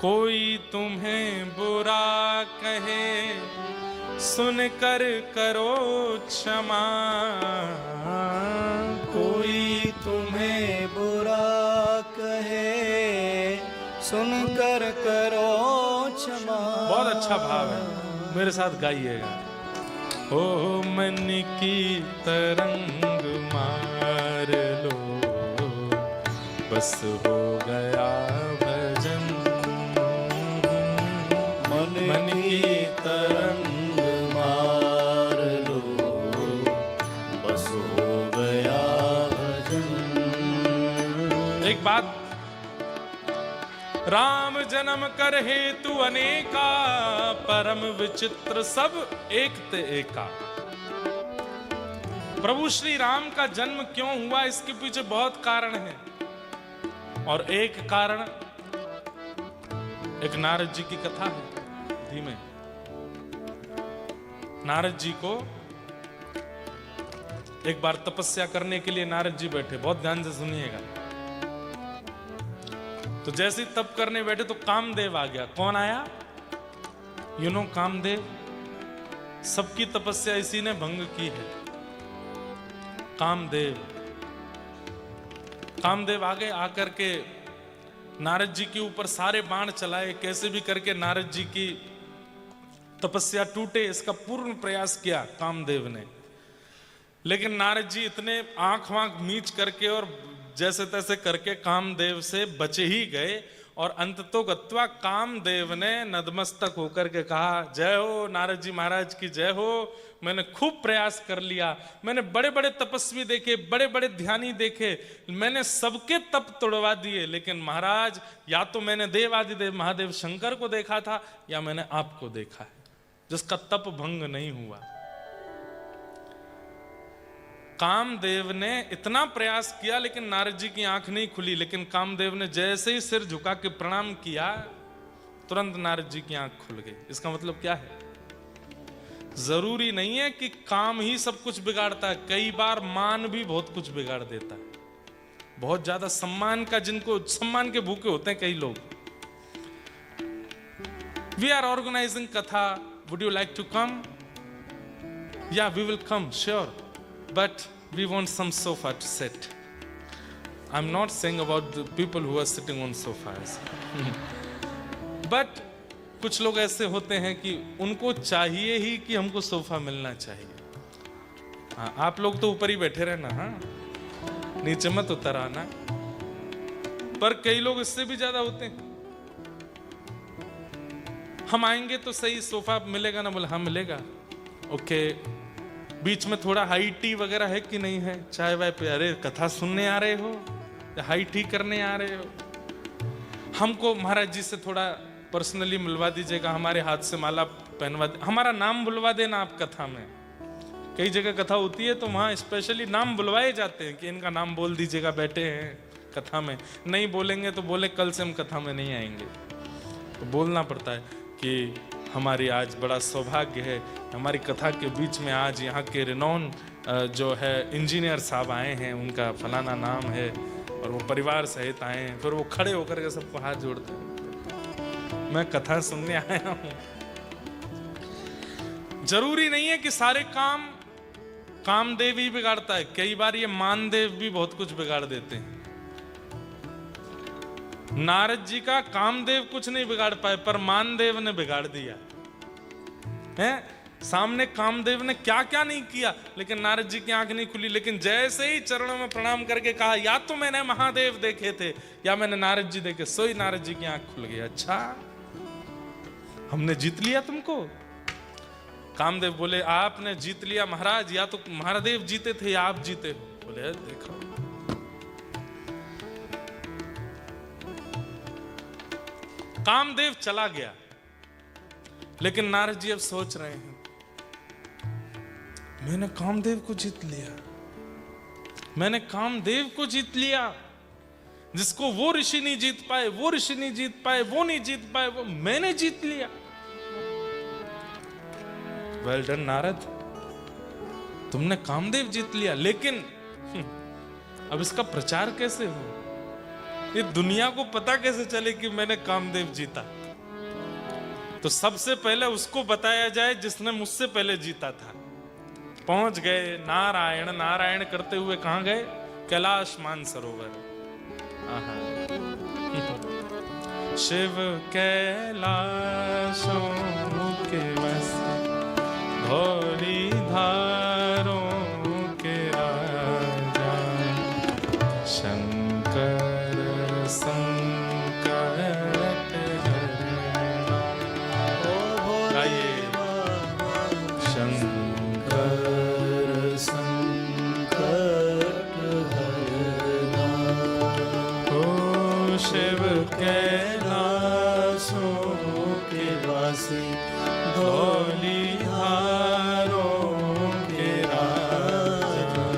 कोई तुम्हें बुरा कहे सुनकर करो क्षमा, कोई तुम्हें बुरा कहे सुनकर करो क्षमा। बहुत अच्छा भाव है, मेरे साथ गाइएगा। ओ मन की तरंग मार लो, बस हो गया भजन। मन की तरंग मार लो, बस हो गया भजन। एक बात, राम जन्म कर हेतु अनेका, परम विचित्र सब एक ते एका। प्रभु श्री राम का जन्म क्यों हुआ, इसके पीछे बहुत कारण है। और एक कारण, एक नारद जी की कथा है। धीमे, नारद जी को एक बार तपस्या करने के लिए नारद जी बैठे, बहुत ध्यान से सुनिएगा। तो जैसे ही तप करने बैठे तो कामदेव आ गया। कौन आया? यू नो कामदेव, सबकी तपस्या इसी ने भंग की है। कामदेव आ गए, आकर के नारद जी के ऊपर सारे बाण चलाए, कैसे भी करके नारद जी की तपस्या टूटे, इसका पूर्ण प्रयास किया कामदेव ने। लेकिन नारद जी इतने आंख वांख मीच करके और जैसे तैसे करके कामदेव से बचे ही गए। और अंततोगत्वा कामदेव ने नतमस्तक होकर के कहा, जय हो नारद जी महाराज की जय हो। मैंने खूब प्रयास कर लिया, मैंने बड़े बड़े तपस्वी देखे, बड़े बड़े ध्यानी देखे, मैंने सबके तप तोड़वा दिए, लेकिन महाराज या तो मैंने देवादिदेव महादेव शंकर को देखा था या मैंने आपको देखा है, जिसका तप भंग नहीं हुआ। कामदेव ने इतना प्रयास किया लेकिन नारद जी की आंख नहीं खुली। लेकिन कामदेव ने जैसे ही सिर झुका के प्रणाम किया, तुरंत नारद जी की आंख खुल गई। इसका मतलब क्या है? जरूरी नहीं है कि काम ही सब कुछ बिगाड़ता है, कई बार मान भी बहुत कुछ बिगाड़ देता है। बहुत ज्यादा सम्मान का, जिनको सम्मान के भूखे होते हैं कई लोग। We are organising katha, would you like to come? या we will come, sure, but we want some sofa to sit. I'm not saying about the people who are sitting on sofas. But कुछ लोग ऐसे होते हैं कि उनको चाहिए ही कि हमको सोफा मिलना चाहिए। हाँ, आप लोग तो ऊपर ही बैठे रहना, हाँ, नीचे मत उतर आना। पर कई लोग इससे भी ज्यादा होते हैं। हम आएंगे तो सही, सोफा मिलेगा ना? बोले हाँ मिलेगा। ओके, बीच में थोड़ा हाई टी वगैरह है कि नहीं है? चाय वाय पे? अरे कथा सुनने आ रहे हो या हाई टी करने आ रहे हो? हमको महाराज जी से थोड़ा पर्सनली मिलवा दीजिएगा, हमारे हाथ से माला पहनवा, हमारा नाम बुलवा देना आप कथा में। कई जगह कथा होती है तो वहाँ स्पेशली नाम बुलवाए जाते हैं कि इनका नाम बोल दीजिएगा, बैठे हैं कथा में। नहीं बोलेंगे तो बोले कल से हम कथा में नहीं आएंगे। तो बोलना पड़ता है कि हमारी आज बड़ा सौभाग्य है, हमारी कथा के बीच में आज यहाँ के रिनॉन जो है इंजीनियर साहब आए हैं, उनका फलाना नाम है और वो परिवार सहित आए हैं। फिर वो खड़े होकर के सबको हाथ जोड़ते हैं, मैं कथा सुनने आया हूँ। जरूरी नहीं है कि सारे काम कामदेव ही बिगाड़ता है, कई बार ये मानदेव भी बहुत कुछ बिगाड़ देते हैं। नारद जी का कामदेव कुछ नहीं बिगाड़ पाए, पर मानदेव ने बिगाड़ दिया है। सामने कामदेव ने क्या क्या नहीं किया, लेकिन नारद जी की आंख नहीं खुली। लेकिन जैसे ही चरणों में प्रणाम करके कहा, या तो मैंने महादेव देखे थे या मैंने नारद जी देखे, सोई नारद जी की आंख खुल गई। अच्छा, हमने जीत लिया तुमको? कामदेव बोले, आपने जीत लिया महाराज, या तो महादेव जीते थे या आप जीते हो। बोले देखो, कामदेव चला गया। लेकिन नारद जी अब सोच रहे हैं, मैंने कामदेव को जीत लिया, मैंने कामदेव को जीत लिया। जिसको वो ऋषि नहीं जीत पाए, वो ऋषि नहीं जीत पाए, वो नहीं जीत पाए, वो मैंने जीत लिया। वेल डन नारद, तुमने कामदेव जीत लिया। लेकिन अब इसका प्रचार कैसे हो? ये दुनिया को पता कैसे चले कि मैंने कामदेव जीता? तो सबसे पहले उसको बताया जाए जिसने मुझसे पहले जीता था। पहुंच गए, नारायण नारायण करते हुए कहां गए? कैलाश मानसरोवर। आहा। शिव कैलाशों के बस धौली धारों के राजा, शंकर संकट हरना। गाइए। शंकर संकट हरना। ओ शिव कैलाशों के वासी धौली धारों के राजा,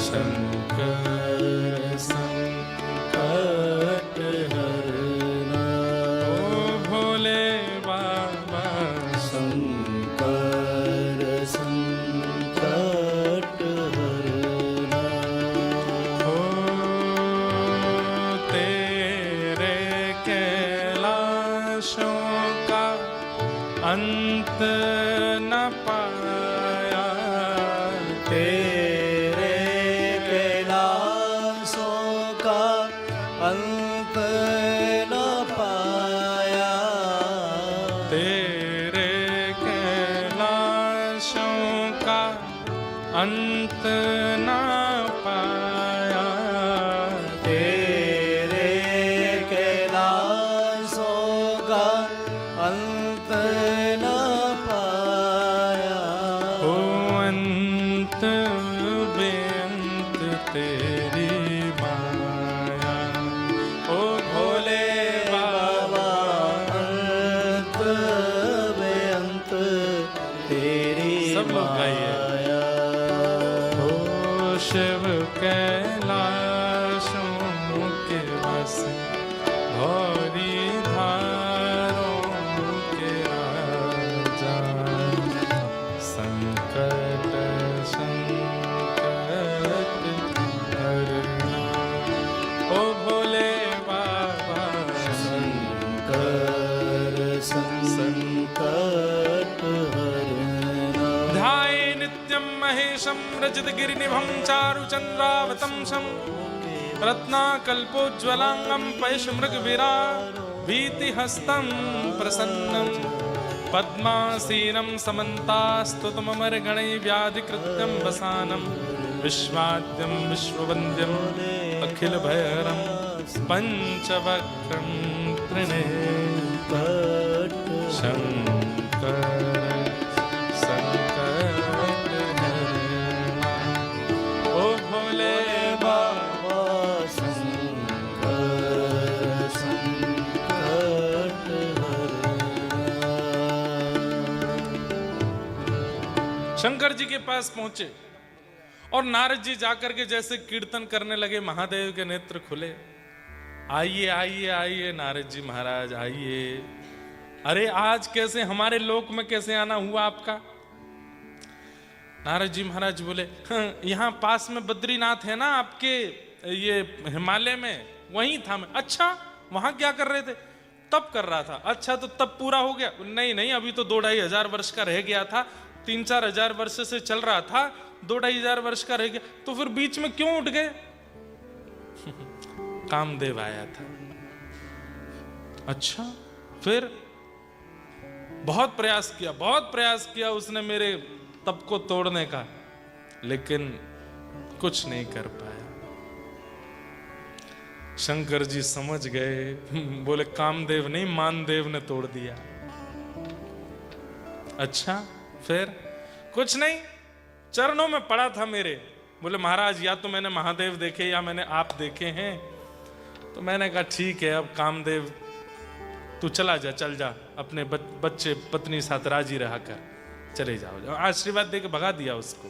शंकर संकट हरना। ओ भोले बाबा शंकर संकट हरना। ओ तेरे कैलाशों का अंत न पाया, तेरे कैलाशों का अंत न पाया। तेरे कैलाशों का अंत न पाया, तेरे कैलाशों का अंत न पाया। ओ अंत बेअंत तेरी माया। ओ भोले बाबा अंत बेअंत तेरी सब लोग गाइए। माया। ओ शिव कैलाशों के बस भौरी धारों के राजा, संकट संकट हरना। ओ भोले बाबा शंकर संकट हरना। ध्याये नित्यं महेशं रजतगिरिनिभं चारुचन्द्रावतंसं, रत्नाकल्पोज्ज्वलांगं पयश्मृगविरा भीतिहस्तं प्रसन्नं, पद्मासीनं समन्तास्तुतममरगणैः व्याधिकृत्यं वसानं, विश्वाद्यं विश्ववन्द्यम् अखिलभयहरं पञ्चवक्त्रं त्रिनेत्रं, शङ्कर संकट हरना। ओ भोले बाबा शंकर संकट हरना। शंकर जी के पास पहुंचे और नारद जी जाकर के जैसे कीर्तन करने लगे, महादेव के नेत्र खुले। आइए आइए आइए नारद जी महाराज आइए। अरे आज कैसे हमारे लोक में कैसे आना हुआ आपका? नारद जी महाराज बोले, यहाँ पास में बद्रीनाथ है ना आपके ये हिमालय में, वहीं था मैं। अच्छा वहां क्या कर रहे थे? तप कर रहा था। अच्छा तो तप पूरा हो गया? नहीं नहीं, अभी तो 2-2.5 वर्ष का रह गया था। 3-4 हजार वर्ष से चल रहा था, 2-2.5 वर्ष का रह गया। तो फिर बीच में क्यों उठ गए? कामदेव आया था। अच्छा फिर? बहुत प्रयास किया उसने मेरे तप को तोड़ने का, लेकिन कुछ नहीं कर पाया। शंकर जी समझ गए, बोले कामदेव नहीं मानदेव ने तोड़ दिया। अच्छा फिर? कुछ नहीं, चरणों में पड़ा था मेरे। बोले महाराज या तो मैंने महादेव देखे या मैंने आप देखे हैं। तो मैंने कहा ठीक है, अब कामदेव तू चला जा, चल जा, अपने बच्चे पत्नी साथ राजी रहा कर, चले जाओ। आशीर्वाद देके भगा दिया उसको।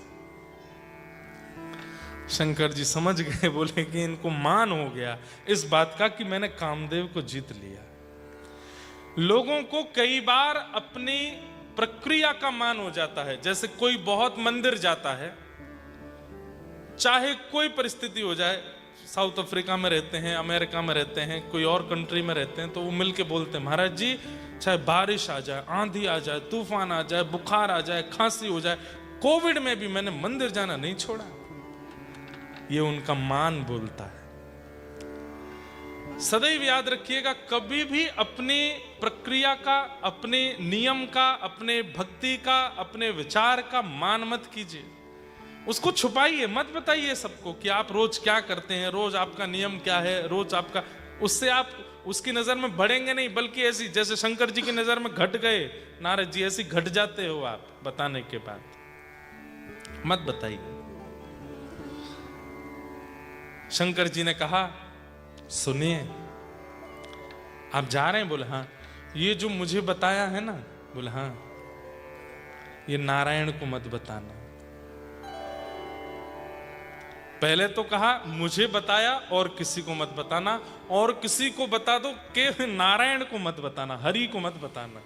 शंकर जी समझ गए, बोले कि इनको मान हो गया इस बात का कि मैंने कामदेव को जीत लिया। लोगों को कई बार अपनी प्रक्रिया का मान हो जाता है। जैसे कोई बहुत मंदिर जाता है, चाहे कोई परिस्थिति हो जाए, साउथ अफ्रीका में रहते हैं, अमेरिका में रहते हैं, कोई और कंट्री में रहते हैं, तो वो मिल के बोलते हैं महाराज जी चाहे बारिश आ जाए, आंधी आ जाए, तूफान आ जाए, बुखार आ जाए, खांसी हो जाए, कोविड में भी मैंने मंदिर जाना नहीं छोड़ा। ये उनका मान बोलता है। सदैव याद रखिएगा, कभी भी अपनी प्रक्रिया का, अपने नियम का, अपने भक्ति का, अपने विचार का मान मत कीजिए। उसको छुपाइए, मत बताइए सबको कि आप रोज क्या करते हैं, रोज आपका नियम क्या है, रोज आपका। उससे आप उसकी नजर में बढ़ेंगे नहीं, बल्कि ऐसी जैसे शंकर जी की नजर में घट गए नारद जी, ऐसी घट जाते हो आप बताने के बाद। मत बताइए। शंकर जी ने कहा सुनिए, आप जा रहे हैं? बोले हाँ। ये जो मुझे बताया है ना, बोले हाँ, ये नारायण को मत बताना। पहले तो कहा मुझे बताया और किसी को मत बताना, और किसी को बता दो कि नारायण को मत बताना, हरि को मत बताना।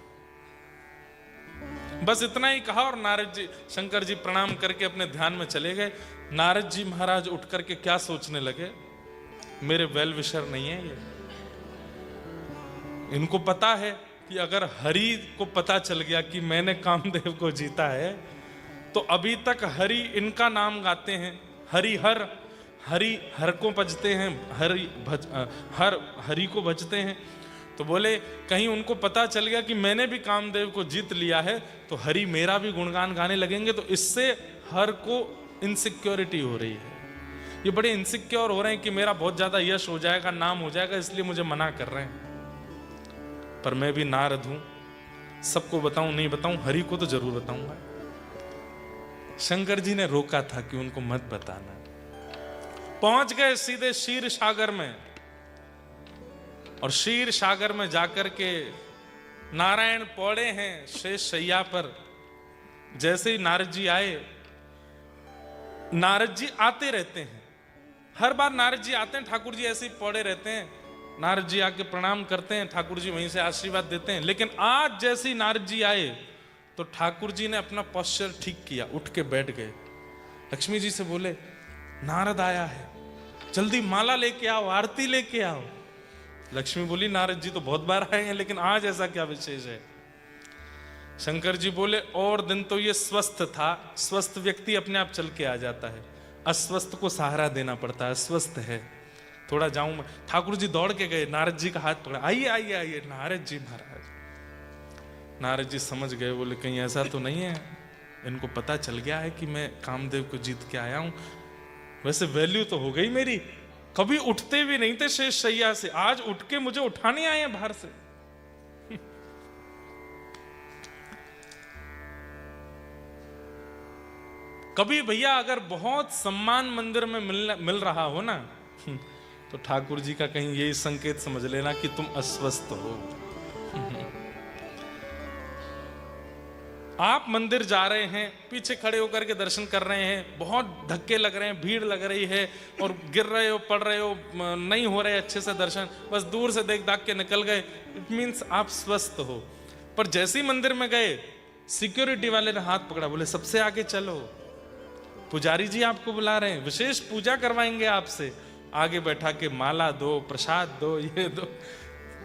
बस इतना ही कहा और नारद जी, शंकर जी प्रणाम करके अपने ध्यान में चले गए। नारद जी महाराज उठ करके क्या सोचने लगे, मेरे वेल विशर नहीं है ये, इनको पता है कि अगर हरि को पता चल गया कि मैंने कामदेव को जीता है, तो अभी तक हरि इनका नाम गाते हैं, हरि हर, हरि हर को भजते हैं, हर हरि को भजते हैं। तो बोले कहीं उनको पता चल गया कि मैंने भी कामदेव को जीत लिया है, तो हरि मेरा भी गुणगान गाने लगेंगे, तो इससे हर को इनसिक्योरिटी हो रही है। ये बड़े इनसिक्योर हो रहे हैं कि मेरा बहुत ज्यादा यश हो जाएगा, नाम हो जाएगा, इसलिए मुझे मना कर रहे हैं। पर मैं भी नारद हूं, सबको बताऊं नहीं बताऊं, हरि को तो जरूर बताऊंगा। शंकर जी ने रोका था कि उनको मत बताना। पहुंच गए सीधे क्षीर सागर में, और क्षीर सागर में जाकर के नारायण पौड़े हैं शेष शैया पर। जैसे ही नारद जी आए, नारद जी आते रहते हैं, हर बार नारद जी आते हैं, ठाकुर जी ऐसे ही पौड़े रहते हैं, नारद जी आके प्रणाम करते हैं, ठाकुर जी वहीं से आशीर्वाद देते हैं। लेकिन आज जैसे ही नारद जी आए तो ठाकुर जी ने अपना पोस्चर ठीक किया, उठ के बैठ गए। लक्ष्मी जी से बोले नारद आया है, जल्दी माला लेके आओ, आरती लेके आओ। लक्ष्मी बोली नारद जी तो बहुत बार आए हैं, लेकिन आज ऐसा क्या विशेष है? शंकर जी बोले और दिन तो ये स्वस्थ था, स्वस्थ व्यक्ति अपने आप चल के आ जाता है, अस्वस्थ को सहारा देना पड़ता है, अस्वस्थ है, थोड़ा जाऊं मैं। ठाकुर जी दौड़ के गए, नारद जी का हाथ पकड़ा, आइए आइए आइए नारद जी महाराज। नारद जी समझ गए, बोले कहीं ऐसा तो नहीं है, इनको पता चल गया है कि मैं कामदेव को जीत के आया हूं। वैसे वैल्यू तो हो गई मेरी, कभी उठते भी नहीं थे शेष शैया से, आज उठ के मुझे उठाने आए हैं बाहर से। कभी भैया अगर बहुत सम्मान मंदिर में मिल रहा हो ना, तो ठाकुर जी का कहीं यही संकेत समझ लेना कि तुम अस्वस्थ हो। आप मंदिर जा रहे हैं, पीछे खड़े होकर के दर्शन कर रहे हैं, बहुत धक्के लग रहे हैं, भीड़ लग रही है, और गिर रहे हो, पड़ रहे हो, नहीं हो रहे अच्छे से दर्शन, बस दूर से देख दाख के निकल गए, इट मीन्स आप स्वस्थ हो। पर जैसे ही मंदिर में गए, सिक्योरिटी वाले ने हाथ पकड़ा, बोले सबसे आगे चलो, पुजारी जी आपको बुला रहे हैं, विशेष पूजा करवाएंगे आपसे, आगे बैठा के माला दो, प्रसाद दो, ये दो।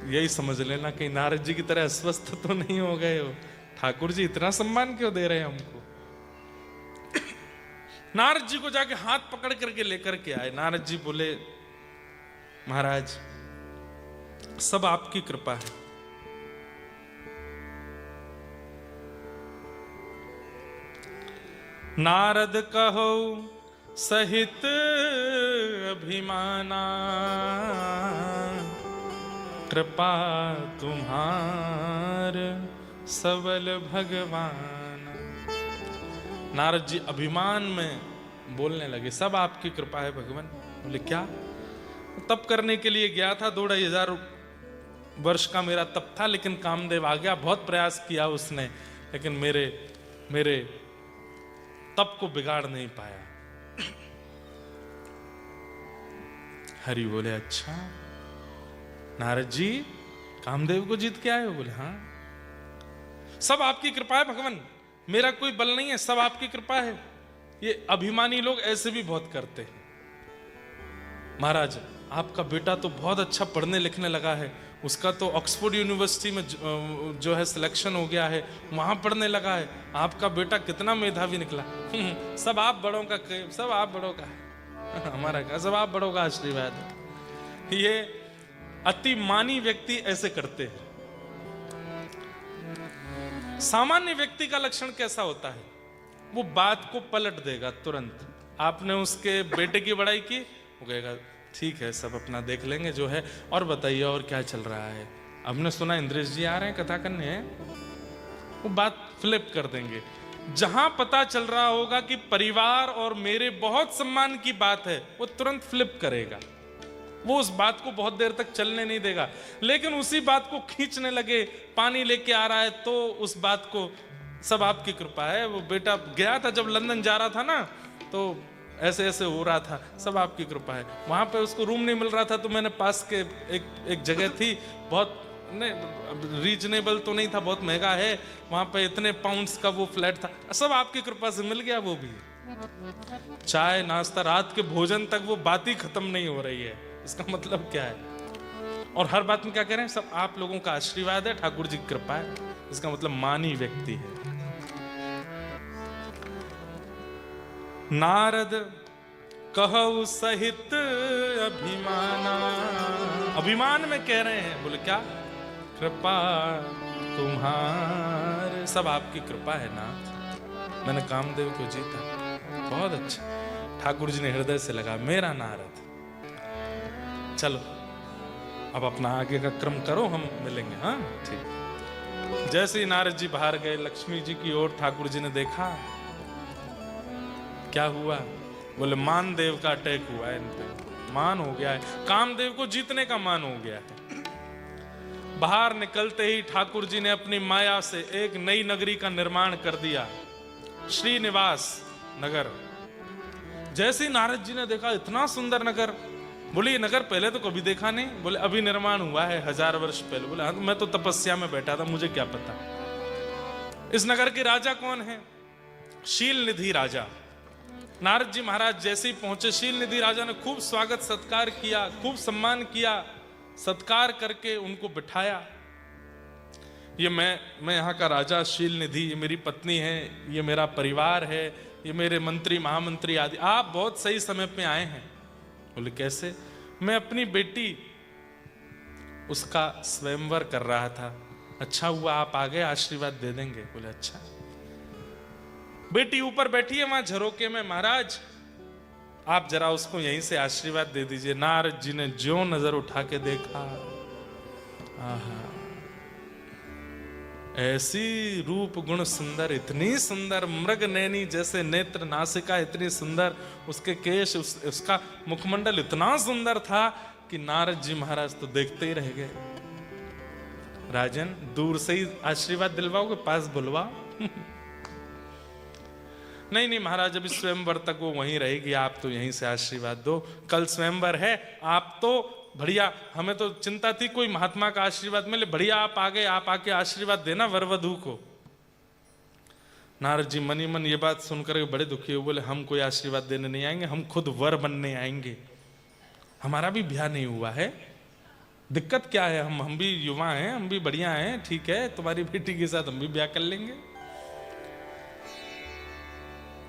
यही समझ लेना कहीं नारद जी की तरह अस्वस्थ तो नहीं हो गए हो। ठाकुर जी इतना सम्मान क्यों दे रहे हैं हमको? नारद जी को जाके हाथ पकड़ करके लेकर के आए। नारद जी बोले महाराज सब आपकी कृपा है, नारद कहो सहित अभिमाना, कृपा तुम्हार सबल भगवान। नारद जी अभिमान में बोलने लगे, सब आपकी कृपा है भगवान। बोले क्या? तप करने के लिए गया था, 2500 वर्ष का मेरा तप था, लेकिन कामदेव आ गया, बहुत प्रयास किया उसने, लेकिन मेरे तप को बिगाड़ नहीं पाया। हरि बोले अच्छा नारद जी कामदेव को जीत के आए हो? बोले हाँ, सब आपकी कृपा है भगवान, मेरा कोई बल नहीं है, सब आपकी कृपा है। ये अभिमानी लोग ऐसे भी बहुत करते हैं। महाराज आपका बेटा तो बहुत अच्छा पढ़ने लिखने लगा है, उसका तो ऑक्सफोर्ड यूनिवर्सिटी में जो है सिलेक्शन हो गया है, वहाँ पढ़ने लगा है, आपका बेटा कितना मेधावी निकला। सब आप बड़ों का, सब आप बड़ों का है, हमारा का सब आप बड़ों का आशीर्वाद है। ये अति मानी व्यक्ति ऐसे करते हैं। सामान्य व्यक्ति का लक्षण कैसा होता है? वो बात को पलट देगा तुरंत। आपने उसके बेटे की बड़ाई की, वो कहेगा ठीक है सब अपना देख लेंगे जो है, और बताइए और क्या चल रहा है, हमने सुना इंद्रेश जी आ रहे हैं कथा करने हैं। वो बात फ्लिप कर देंगे। जहां पता चल रहा होगा कि परिवार और मेरे बहुत सम्मान की बात है, वो तुरंत फ्लिप करेगा। वो उस बात को बहुत देर तक चलने नहीं देगा। लेकिन उसी बात को खींचने लगे, पानी लेके आ रहा है, तो उस बात को सब आपकी कृपा है। वो बेटा गया था जब लंदन जा रहा था ना, तो ऐसे ऐसे हो रहा था, सब आपकी कृपा है। वहां पे उसको रूम नहीं मिल रहा था, तो मैंने पास के एक जगह थी, बहुत नहीं रीजनेबल तो नहीं था, बहुत महंगा है, वहां पे इतने पाउंड्स का वो फ्लैट था, सब आपकी कृपा से मिल गया। वो भी चाय नाश्ता रात के भोजन तक वो बात ही खत्म नहीं हो रही है। इसका मतलब क्या है? और हर बात में क्या कह रहे हैं? सब आप लोगों का आशीर्वाद है, ठाकुर जी की कृपा है। इसका मतलब मानी व्यक्ति है। नारद कहु सहित अभिमाना, अभिमान में कह रहे हैं, बोले क्या? कृपा तुम्हारे, सब आपकी कृपा है नाथ। मैंने कामदेव को जीता, बहुत अच्छा। ठाकुर जी ने हृदय से लगा, मेरा नारद। चलो अब अपना आगे का क्रम करो, हम मिलेंगे। हाँ ठीक। जैसे ही नारद जी बाहर गए, लक्ष्मी जी की ओर ठाकुर जी ने देखा, क्या हुआ? बोले मानदेव का अटैक हुआ है इन पे, मान हो गया है, कामदेव को जीतने का मान हो गया है। बाहर निकलते ही ठाकुर जी ने अपनी माया से एक नई नगरी का निर्माण कर दिया, श्रीनिवास नगर। जैसे ही नारद जी ने देखा, इतना सुंदर नगर, बोले ये नगर पहले तो कभी देखा नहीं। बोले अभी निर्माण हुआ है 1000 वर्ष पहले। बोले हाँ, मैं तो तपस्या में बैठा था, मुझे क्या पता। इस नगर के राजा कौन है? शील निधि राजा। नारद जी महाराज जैसे ही पहुंचे, शील निधि राजा ने खूब स्वागत सत्कार किया, खूब सम्मान किया, सत्कार करके उनको बिठाया। ये मैं यहाँ का राजा शील निधि, ये मेरी पत्नी है, ये मेरा परिवार है, ये मेरे मंत्री महामंत्री आदि, आप बहुत सही समय पे आए हैं। बोले कैसे? मैं अपनी बेटी उसका स्वयंवर कर रहा था, अच्छा हुआ आप आ गए, आशीर्वाद दे देंगे। बोले अच्छा। बेटी ऊपर बैठी है वहां झरोके में, महाराज आप जरा उसको यहीं से आशीर्वाद दे दीजिए। नारद जी ने ज्यों नजर उठा के देखा, आहा, ऐसी रूप गुण सुंदर, इतनी सुंदर, मृग नैनी जैसे नेत्र, नासिका इतनी सुंदर, उसके केश, उसका मुखमंडल इतना सुंदर था कि नारद जी महाराज तो देखते ही रह गए। राजन दूर से ही आशीर्वाद दिलवाओगे, पास बुलवाओ? नहीं नहीं महाराज, अभी स्वयंवर तक वो वहीं रहेगी, आप तो यहीं से आशीर्वाद दो, कल स्वयंवर है, आप तो बढ़िया, हमें तो चिंता थी कोई महात्मा का आशीर्वाद मिले, बढ़िया आप आ गए, आप आके आशीर्वाद देना वरवधू को। नारद जी मनी मन ये बात सुनकर बड़े दुखी हुए, बोले हम कोई आशीर्वाद देने नहीं आएंगे, हम खुद वर बनने आएंगे, हमारा भी ब्याह नहीं हुआ है, दिक्कत क्या है? हम भी युवा हैं, हम भी बढ़िया हैं, ठीक है तुम्हारी बेटी के साथ हम भी ब्याह कर लेंगे।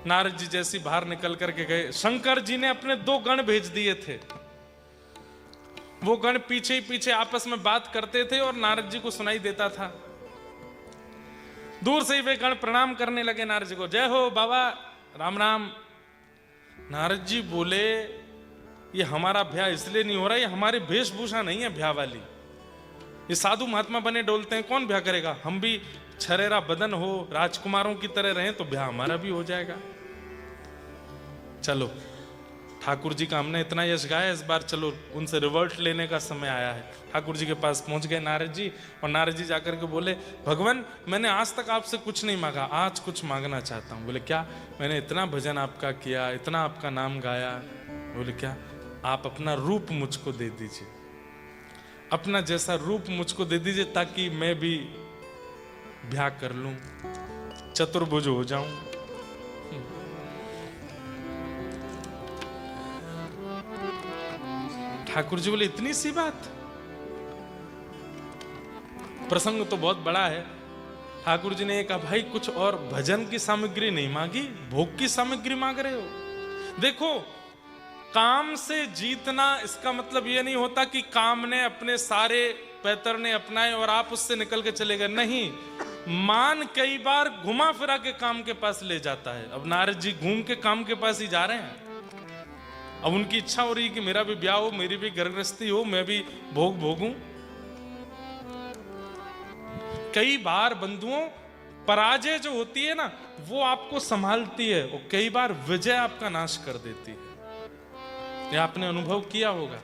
नारद जी जैसी बाहर निकल करके गए, शंकर जी ने अपने 2 गण भेज दिए थे। वो गण पीछे ही पीछे आपस में बात करते थे और नारद जी को सुनाई देता था। दूर से ही वे गण प्रणाम करने लगे नारद जी को, जय हो बाबा, राम राम। नारद जी बोले ये हमारा ब्याह इसलिए नहीं हो रहा, ये हमारी वेशभूषा नहीं है ब्याह वाली, ये साधु महात्मा बने डोलते हैं, कौन ब्याह करेगा? हम भी छरेरा बदन हो, राजकुमारों की तरह रहें तो ब्याह हमारा भी हो जाएगा। चलो ठाकुर जी का हमने इतना यश गाया, इस बार चलो उनसे रिवर्ट लेने का समय आया है। ठाकुर जी के पास पहुंच गए नारद जी, और नारद जी जाकर के बोले, भगवान मैंने आज तक आपसे कुछ नहीं मांगा, आज कुछ मांगना चाहता हूं। बोले क्या? मैंने इतना भजन आपका किया, इतना आपका नाम गाया। बोले क्या? आप अपना रूप मुझको दे दीजिए, अपना जैसा रूप मुझको दे दीजिए, ताकि मैं भी ब्याह कर लूं, चतुर्भुज हो जाऊं। ठाकुर जी बोले इतनी सी बात, प्रसंग तो बहुत बड़ा है। ठाकुर जी ने कहा भाई कुछ और भजन की सामग्री नहीं मांगी, भोग की सामग्री मांग रहे हो। देखो काम से जीतना इसका मतलब यह नहीं होता कि काम ने अपने सारे पैतरने अपनाए और आप उससे निकल के चले गए, नहीं। मान कई बार घुमा फिरा के काम के पास ले जाता है। अब नारद जी घूम के काम के पास ही जा रहे हैं। अब उनकी इच्छा हो रही कि मेरा भी ब्याह हो, मेरी भी गर्भगृहस्थी हो, मैं भी भोग भोगूं। कई बार बंधुओं पराजय जो होती है ना वो आपको संभालती है और कई बार विजय आपका नाश कर देती है। ये आपने अनुभव किया होगा।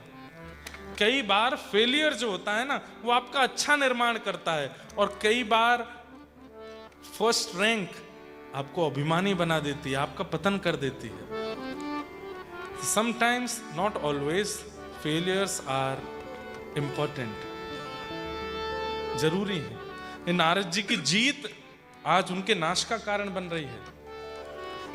कई बार फेलियर जो होता है ना वो आपका अच्छा निर्माण करता है और कई बार फर्स्ट रैंक आपको अभिमानी बना देती है, आपका पतन कर देती है। Sometimes not always failures are important, जरूरी है। ये नारद जी की जीत आज उनके नाश का कारण बन रही है।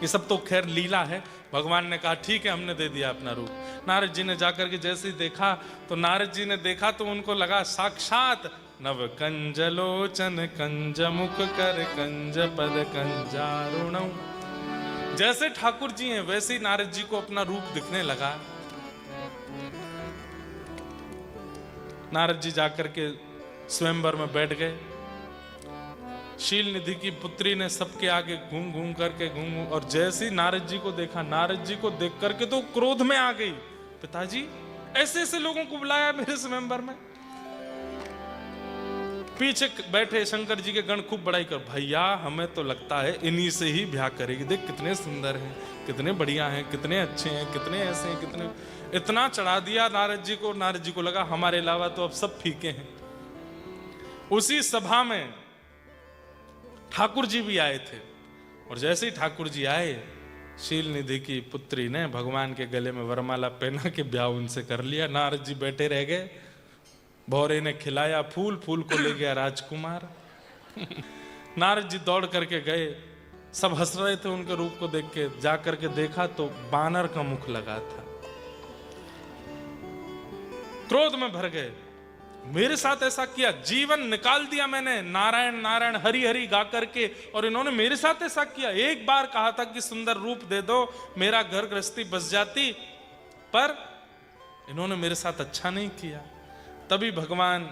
ये सब तो खैर लीला है। भगवान ने कहा ठीक है हमने दे दिया अपना रूप। नारद जी ने जाकर के जैसे ही देखा तो नारद जी ने देखा तो उनको लगा साक्षात नव कंजलोचन कंज मुख कर कंज पद कंजारुणौ। जैसे ठाकुर जी हैं वैसे ही नारद जी को अपना रूप दिखने लगा। नारद जी जाकर के स्वयंवर में बैठ गए। शील निधि की पुत्री ने सबके आगे घूम घूम करके और जैसे ही नारद जी को देखा, नारद जी को देख करके तो क्रोध में आ गई। पिताजी ऐसे ऐसे लोगों को बुलाया मेरे स्वयंवर में। पीछे बैठे शंकर जी के गण खूब बड़ाई कर, भैया हमें तो लगता है इन्हीं से ही ब्याह करेगी। देख कितने सुंदर हैं, कितने बढ़िया हैं, कितने अच्छे हैं, कितने ऐसे हैं, कितने। इतना चढ़ा दिया नारद जी को। नारद जी को लगा हमारे अलावा तो अब सब फीके हैं। उसी सभा में ठाकुर जी भी आए थे और जैसे ही ठाकुर जी आए शील निधि की पुत्री ने भगवान के गले में वरमाला पहना के ब्याह उनसे कर लिया। नारद जी बैठे रह गए। भौरे ने खिलाया फूल, फूल को ले गया राजकुमार। नारद जी दौड़ करके गए। सब हंस रहे थे उनके रूप को देख के। जा करके देखा तो बानर का मुख लगा था। क्रोध में भर गए, मेरे साथ ऐसा किया, जीवन निकाल दिया मैंने नारायण नारायण हरि हरि गा करके और इन्होंने मेरे साथ ऐसा किया। एक बार कहा था कि सुंदर रूप दे दो मेरा घर गृहस्थी बस जाती, पर इन्होंने मेरे साथ अच्छा नहीं किया। तभी भगवान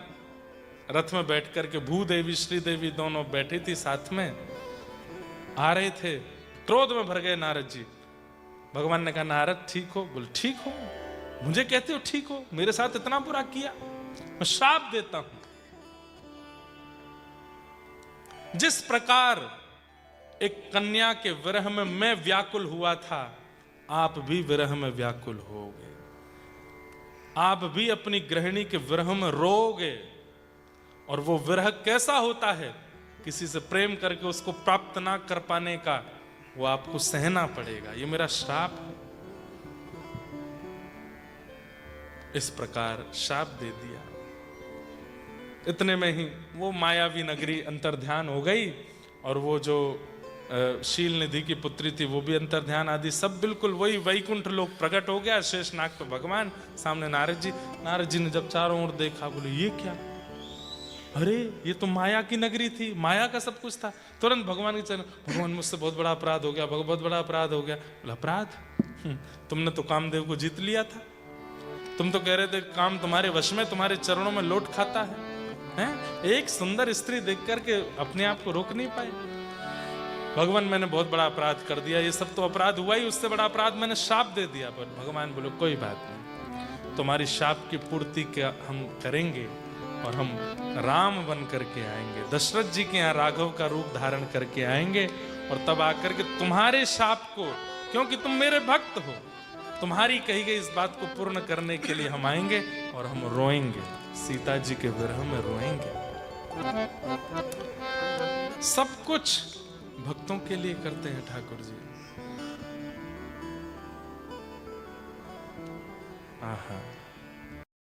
रथ में बैठ करके भूदेवी श्रीदेवी दोनों बैठी थी साथ में, आ रहे थे। क्रोध में भर गए नारद जी। भगवान ने कहा नारद ठीक हो? बोले ठीक हो, मुझे कहते हो ठीक हो? मेरे साथ इतना बुरा किया, मैं श्राप देता हूं। जिस प्रकार एक कन्या के विरह में मैं व्याकुल हुआ था, आप भी विरह में व्याकुल होगे। आप भी अपनी गृहिणी के विरह में रोगे। और वो विरह कैसा होता है, किसी से प्रेम करके उसको प्राप्त ना कर पाने का, वो आपको सहना पड़ेगा। ये मेरा श्राप है। इस प्रकार श्राप दे दिया। इतने में ही वो मायावी नगरी अंतर्ध्यान हो गई और वो जो शील निधि की पुत्री थी वो भी अंतर्ध्यान आदि सब बिल्कुल वही वैकुंठ लोक प्रकट हो गया। शेषनाग पे भगवान, सामने नारद जी। नारद जी ने जब चारों ओर देखा, बोले ये क्या? अरे ये तो माया की नगरी थी, माया का सब कुछ था। तुरंत भगवान के चरण, भगवान मुझसे बहुत बड़ा अपराध हो गया, बहुत बड़ा अपराध हो गया। बोला अपराध? तुमने तो कामदेव को जीत लिया था। तुम तो कह रहे थे काम तुम्हारे वश में, तुम्हारे चरणों में लौट खाता है। एक सुंदर स्त्री देख करके अपने आप को रोक नहीं पाए। भगवान मैंने बहुत बड़ा अपराध कर दिया, ये सब तो अपराध हुआ ही, उससे बड़ा अपराध मैंने शाप दे दिया। पर भगवान बोले कोई बात नहीं, तुम्हारी शाप की पूर्ति क्या हम करेंगे और हम राम बन करके आएंगे, दशरथ जी के यहाँ राघव का रूप धारण करके आएंगे और तब आकर के तुम्हारे शाप को, क्योंकि तुम मेरे भक्त हो, तुम्हारी कही गई इस बात को पूर्ण करने के लिए हम आएंगे और हम रोएंगे, सीता जी के विरह में रोएंगे। सब कुछ भक्तों के लिए करते हैं ठाकुर जी। आहा।